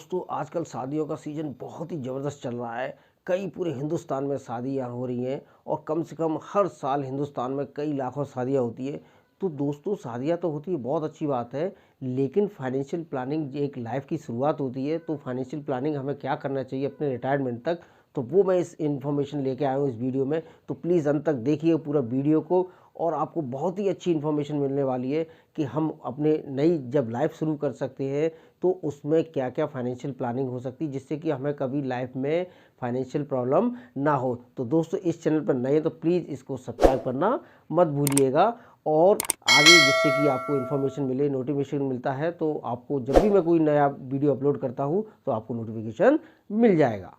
दोस्तों आजकल शादियों का सीज़न बहुत ही ज़बरदस्त चल रहा है। कई पूरे हिंदुस्तान में शादियाँ हो रही हैं और कम से कम हर साल हिंदुस्तान में कई लाखों शादियाँ होती है। तो दोस्तों शादियाँ तो होती है, बहुत अच्छी बात है, लेकिन फाइनेंशियल प्लानिंग एक लाइफ की शुरुआत होती है। तो फाइनेंशियल प्लानिंग हमें क्या करना चाहिए अपने रिटायरमेंट तक, तो वो मैं इस इन्फॉर्मेशन लेके आया हूँ इस वीडियो में। तो प्लीज़ अंत तक देखिए पूरा वीडियो को, और आपको बहुत ही अच्छी इन्फॉर्मेशन मिलने वाली है कि हम अपने नई जब लाइफ शुरू कर सकते हैं तो उसमें क्या क्या फाइनेंशियल प्लानिंग हो सकती है, जिससे कि हमें कभी लाइफ में फाइनेंशियल प्रॉब्लम ना हो। तो दोस्तों इस चैनल पर नए तो प्लीज़ इसको सब्सक्राइब करना मत भूलिएगा, और आगे जिससे कि आपको इन्फॉर्मेशन मिले, नोटिफिकेशन मिलता है तो आपको जब भी मैं कोई नया वीडियो अपलोड करता हूँ तो आपको नोटिफिकेशन मिल जाएगा।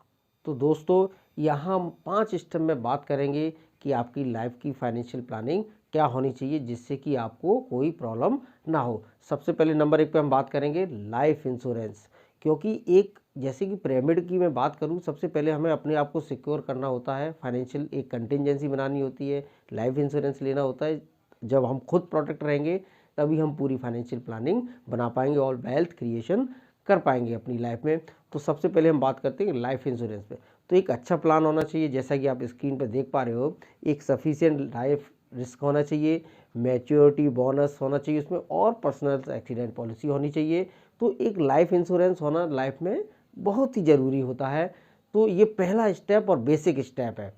तो दोस्तों यहाँ हम 5 स्टेप में बात करेंगे कि आपकी लाइफ की फाइनेंशियल प्लानिंग क्या होनी चाहिए जिससे कि आपको कोई प्रॉब्लम ना हो। सबसे पहले नंबर 1 पे हम बात करेंगे लाइफ इंश्योरेंस, क्योंकि एक जैसे कि पिरामिड की मैं बात करूं, सबसे पहले हमें अपने आप को सिक्योर करना होता है, फाइनेंशियल एक कंटिजेंसी बनानी होती है, लाइफ इंश्योरेंस लेना होता है। जब हम खुद प्रोटेक्ट रहेंगे तभी हम पूरी फाइनेंशियल प्लानिंग बना पाएंगे और वेल्थ क्रिएशन कर पाएंगे अपनी लाइफ में। तो सबसे पहले हम बात करते हैं लाइफ इंश्योरेंस पे। तो एक अच्छा प्लान होना चाहिए, जैसा कि आप स्क्रीन पर देख पा रहे हो, एक सफिशिएंट लाइफ रिस्क होना चाहिए, मैच्योरिटी बोनस होना चाहिए उसमें, और पर्सनल एक्सीडेंट पॉलिसी होनी चाहिए। तो एक लाइफ इंश्योरेंस होना लाइफ में बहुत ही ज़रूरी होता है। तो ये पहला स्टेप और बेसिक स्टेप है।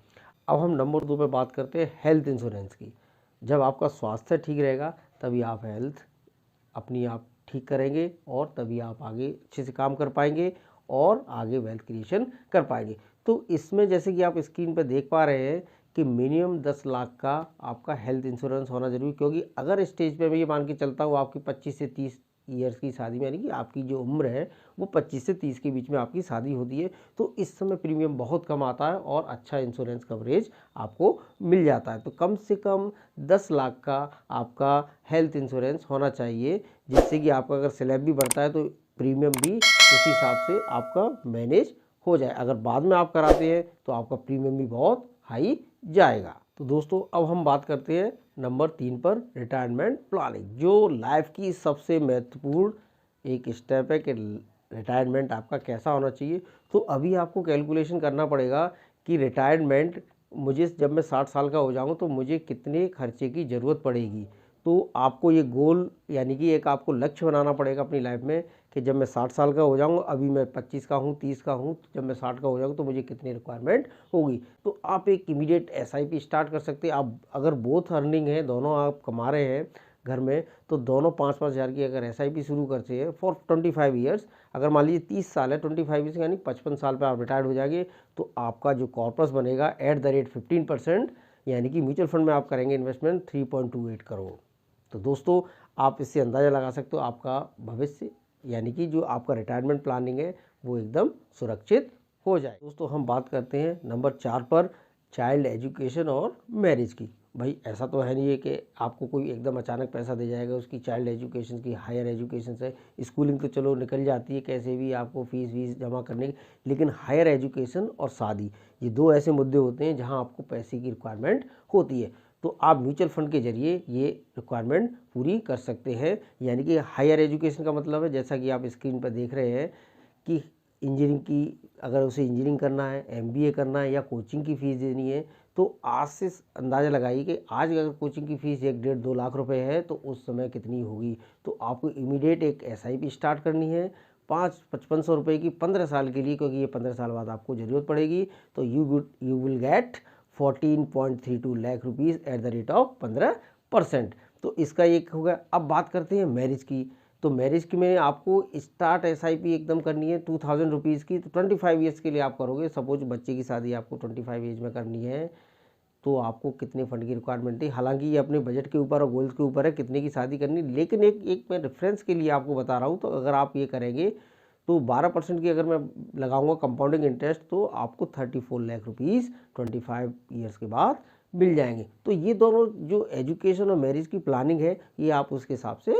अब हम नंबर 2 पे बात करते हैं हेल्थ इंश्योरेंस की। जब आपका स्वास्थ्य ठीक रहेगा तभी आप हेल्थ अपनी आप ठीक करेंगे और तभी आप आगे अच्छे से काम कर पाएंगे और आगे वेल्थ क्रिएशन कर पाएंगे। तो इसमें जैसे कि आप स्क्रीन पर देख पा रहे हैं कि मिनिमम 10 लाख का आपका हेल्थ इंश्योरेंस होना जरूरी, क्योंकि अगर स्टेज पे मैं ये मान के चलता हूँ आपकी 25 से 30 ईयर्स की शादी में, यानी कि आपकी जो उम्र है वो 25 से 30 के बीच में आपकी शादी होती है, तो इस समय प्रीमियम बहुत कम आता है और अच्छा इंश्योरेंस कवरेज आपको मिल जाता है। तो कम से कम 10 लाख का आपका हेल्थ इंश्योरेंस होना चाहिए, जिससे कि आपका अगर स्लैब भी बढ़ता है तो प्रीमियम भी उस हिसाब से आपका मैनेज हो जाए। अगर बाद में आप कराते हैं तो आपका प्रीमियम भी बहुत हाई जाएगा। तो दोस्तों अब हम बात करते हैं नंबर 3 पर, रिटायरमेंट प्लानिंग, जो लाइफ की सबसे महत्वपूर्ण एक स्टेप है कि रिटायरमेंट आपका कैसा होना चाहिए। तो अभी आपको कैलकुलेशन करना पड़ेगा कि रिटायरमेंट मुझे जब मैं 60 साल का हो जाऊँ तो मुझे कितने खर्चे की ज़रूरत पड़ेगी। तो आपको ये गोल यानी कि एक आपको लक्ष्य बनाना पड़ेगा अपनी लाइफ में कि जब मैं 60 साल का हो जाऊँगा, अभी मैं 25 का हूँ, 30 का हूँ, तो जब मैं 60 का हो जाऊँगा तो मुझे कितनी रिक्वायरमेंट होगी। तो आप एक इमीडिएट एसआईपी स्टार्ट कर सकते हैं। आप अगर बोथ अर्निंग है, दोनों आप कमा रहे हैं घर में, तो दोनों 5-5 हज़ार की अगर एसआईपी शुरू करते हैं फॉर 25 ईयर्स, अगर मान लीजिए 30 साल है, 25 ईयर्स यानी 55 साल पर आप रिटायर्ड हो जाएंगे, तो आपका जो कॉर्पस बनेगा एट द रेट 15%, यानी कि म्यूचुअल फंड में आप करेंगे इन्वेस्टमेंट 3.28 करोड़। तो दोस्तों आप इससे अंदाज़ा लगा सकते हो आपका भविष्य यानी कि जो आपका रिटायरमेंट प्लानिंग है वो एकदम सुरक्षित हो जाए। दोस्तों हम बात करते हैं नंबर 4 पर, चाइल्ड एजुकेशन और मैरिज की। भाई ऐसा तो है नहीं है कि आपको कोई एकदम अचानक पैसा दे जाएगा उसकी चाइल्ड एजुकेशन की, हायर एजुकेशन से स्कूलिंग तो चलो निकल जाती है कैसे भी आपको फीस वीस जमा करने की, लेकिन हायर एजुकेशन और शादी ये दो ऐसे मुद्दे होते हैं जहां आपको पैसे की रिक्वायरमेंट होती है। तो आप म्यूचुअल फंड के जरिए ये रिक्वायरमेंट पूरी कर सकते हैं। यानी कि हायर एजुकेशन का मतलब है, जैसा कि आप स्क्रीन पर देख रहे हैं, कि इंजीनियरिंग की अगर उसे इंजीनियरिंग करना है, एमबीए करना है या कोचिंग की फ़ीस देनी है, तो आज से अंदाज़ा लगाइए कि आज अगर कोचिंग की फ़ीस 1-1.5-2 लाख रुपए है तो उस समय कितनी होगी। तो आपको इमीडिएट एक एसआईपी स्टार्ट करनी है 5-5500 रुपये की 15 साल के लिए, क्योंकि ये 15 साल बाद आपको ज़रूरत पड़ेगी। तो you will get 14.32 lakh rupees at the rate of 15%। तो इसका एक हो गया। अब बात करते हैं मैरिज की। तो मैरिज की में आपको स्टार्ट एसआईपी एकदम करनी है 2000 रुपीज़ की। तो 25 ईयर्स के लिए आप करोगे, सपोज बच्चे की शादी आपको 25 एज में करनी है, तो आपको कितने फंड की रिक्वायरमेंट है। हालांकि ये अपने बजट के ऊपर और गोल्स के ऊपर है कितने की शादी करनी, लेकिन एक मैं रेफरेंस के लिए आपको बता रहा हूँ। तो अगर आप ये करेंगे तो 12% की अगर मैं लगाऊंगा कंपाउंडिंग इंटरेस्ट, तो आपको 34 लाख रुपीज़ 25 ईयर्स के बाद मिल जाएंगे। तो ये दोनों जो एजुकेशन और मैरिज की प्लानिंग है ये आप उसके हिसाब से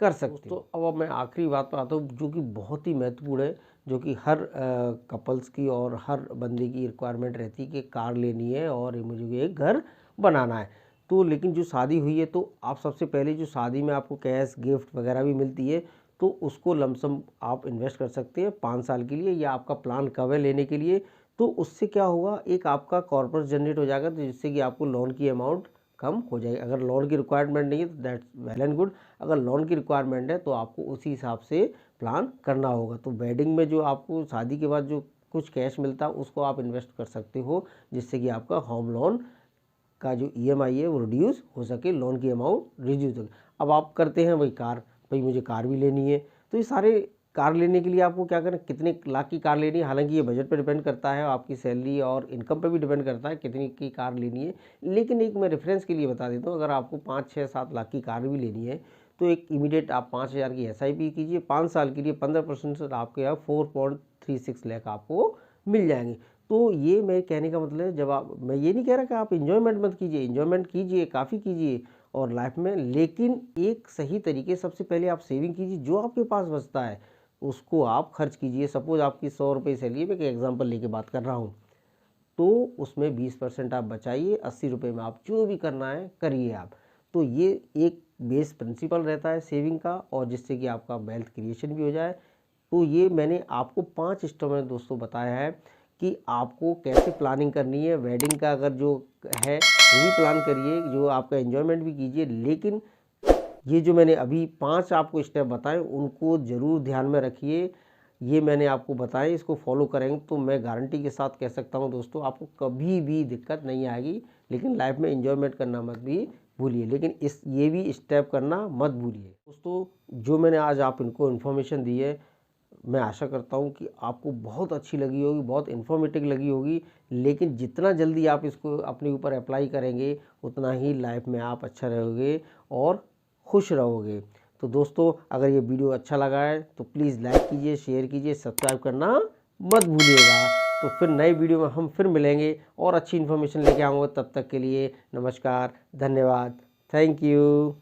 कर सकते हो। तो अब मैं आखिरी बात पर आता हूँ जो कि बहुत ही महत्वपूर्ण है, जो कि हर कपल्स की और हर बंदे की रिक्वायरमेंट रहती है कि कार लेनी है और मुझे एक घर बनाना है। तो लेकिन जो शादी हुई है तो आप सबसे पहले जो शादी में आपको कैश गिफ्ट वगैरह भी मिलती है, तो उसको लमसम आप इन्वेस्ट कर सकते हैं 5 साल के लिए, या आपका प्लान कब है लेने के लिए। तो उससे क्या होगा, एक आपका कॉर्पस जनरेट हो जाएगा, तो जिससे कि आपको लोन की अमाउंट कम हो जाएगी। अगर लोन की रिक्वायरमेंट नहीं है तो दैट्स वेल एंड गुड, अगर लोन की रिक्वायरमेंट है तो आपको उसी हिसाब से प्लान करना होगा। तो वेडिंग में जो आपको शादी के बाद जो कुछ कैश मिलता है उसको आप इन्वेस्ट कर सकते हो, जिससे कि आपका होम लोन का जो ईएमआई है वो रिड्यूस हो सके, लोन की अमाउंट रिड्यूस हो। अब आप करते हैं भाई कार, भाई मुझे कार भी लेनी है, तो ये सारे कार लेने के लिए आपको क्या करना, कितने लाख की कार लेनी है, हालांकि ये बजट पे डिपेंड करता है, आपकी सैलरी और इनकम पे भी डिपेंड करता है कितनी की कार लेनी है। लेकिन एक मैं रेफरेंस के लिए बता देता हूँ, अगर आपको 5-6-7 लाख की कार भी लेनी है तो एक इमीडिएट आप 5,000 की SIP कीजिए, 5 साल के लिए 15% से आपके यहाँ 4.36 लाख आपको मिल जाएंगे। तो ये मेरे कहने का मतलब है, जब आप, मैं ये नहीं कह रहा कि आप इन्जॉयमेंट मत कीजिए, इन्जॉयमेंट कीजिए, काफ़ी कीजिए और लाइफ में, लेकिन एक सही तरीके, सबसे पहले आप सेविंग कीजिए, जो आपके पास बचता है उसको आप खर्च कीजिए। सपोज आपकी 100 रुपये सैलरी है, मैं एक एग्जांपल लेके बात कर रहा हूँ, तो उसमें 20% आप बचाइए, 80 रुपये में आप जो भी करना है करिए आप। तो ये एक बेस प्रिंसिपल रहता है सेविंग का, और जिससे कि आपका वेल्थ क्रिएशन भी हो जाए। तो ये मैंने आपको 5 स्टेप में दोस्तों बताया है कि आपको कैसे प्लानिंग करनी है। वेडिंग का अगर जो है वो भी प्लान करिए, जो आपका एंजॉयमेंट भी कीजिए, लेकिन ये जो मैंने अभी 5 आपको स्टेप बताए उनको ज़रूर ध्यान में रखिए। ये मैंने आपको बताए, इसको फॉलो करेंगे तो मैं गारंटी के साथ कह सकता हूँ दोस्तों, आपको कभी भी दिक्कत नहीं आएगी। लेकिन लाइफ में एंजॉयमेंट करना मत भी भूलिए, लेकिन ये भी स्टेप करना मत भूलिए। दोस्तों जो मैंने आज आप इनको इन्फॉर्मेशन दी है, मैं आशा करता हूँ कि आपको बहुत अच्छी लगी होगी, बहुत इन्फॉर्मेटिव लगी होगी। लेकिन जितना जल्दी आप इसको अपने ऊपर अप्लाई करेंगे उतना ही लाइफ में आप अच्छा रहोगे और खुश रहोगे। तो दोस्तों अगर ये वीडियो अच्छा लगा है तो प्लीज़ लाइक कीजिए, शेयर कीजिए, सब्सक्राइब करना मत भूलिएगा। तो फिर नई वीडियो में हम फिर मिलेंगे और अच्छी इन्फॉर्मेशन लेके आऊँगा। तब तक के लिए नमस्कार, धन्यवाद, थैंक यू।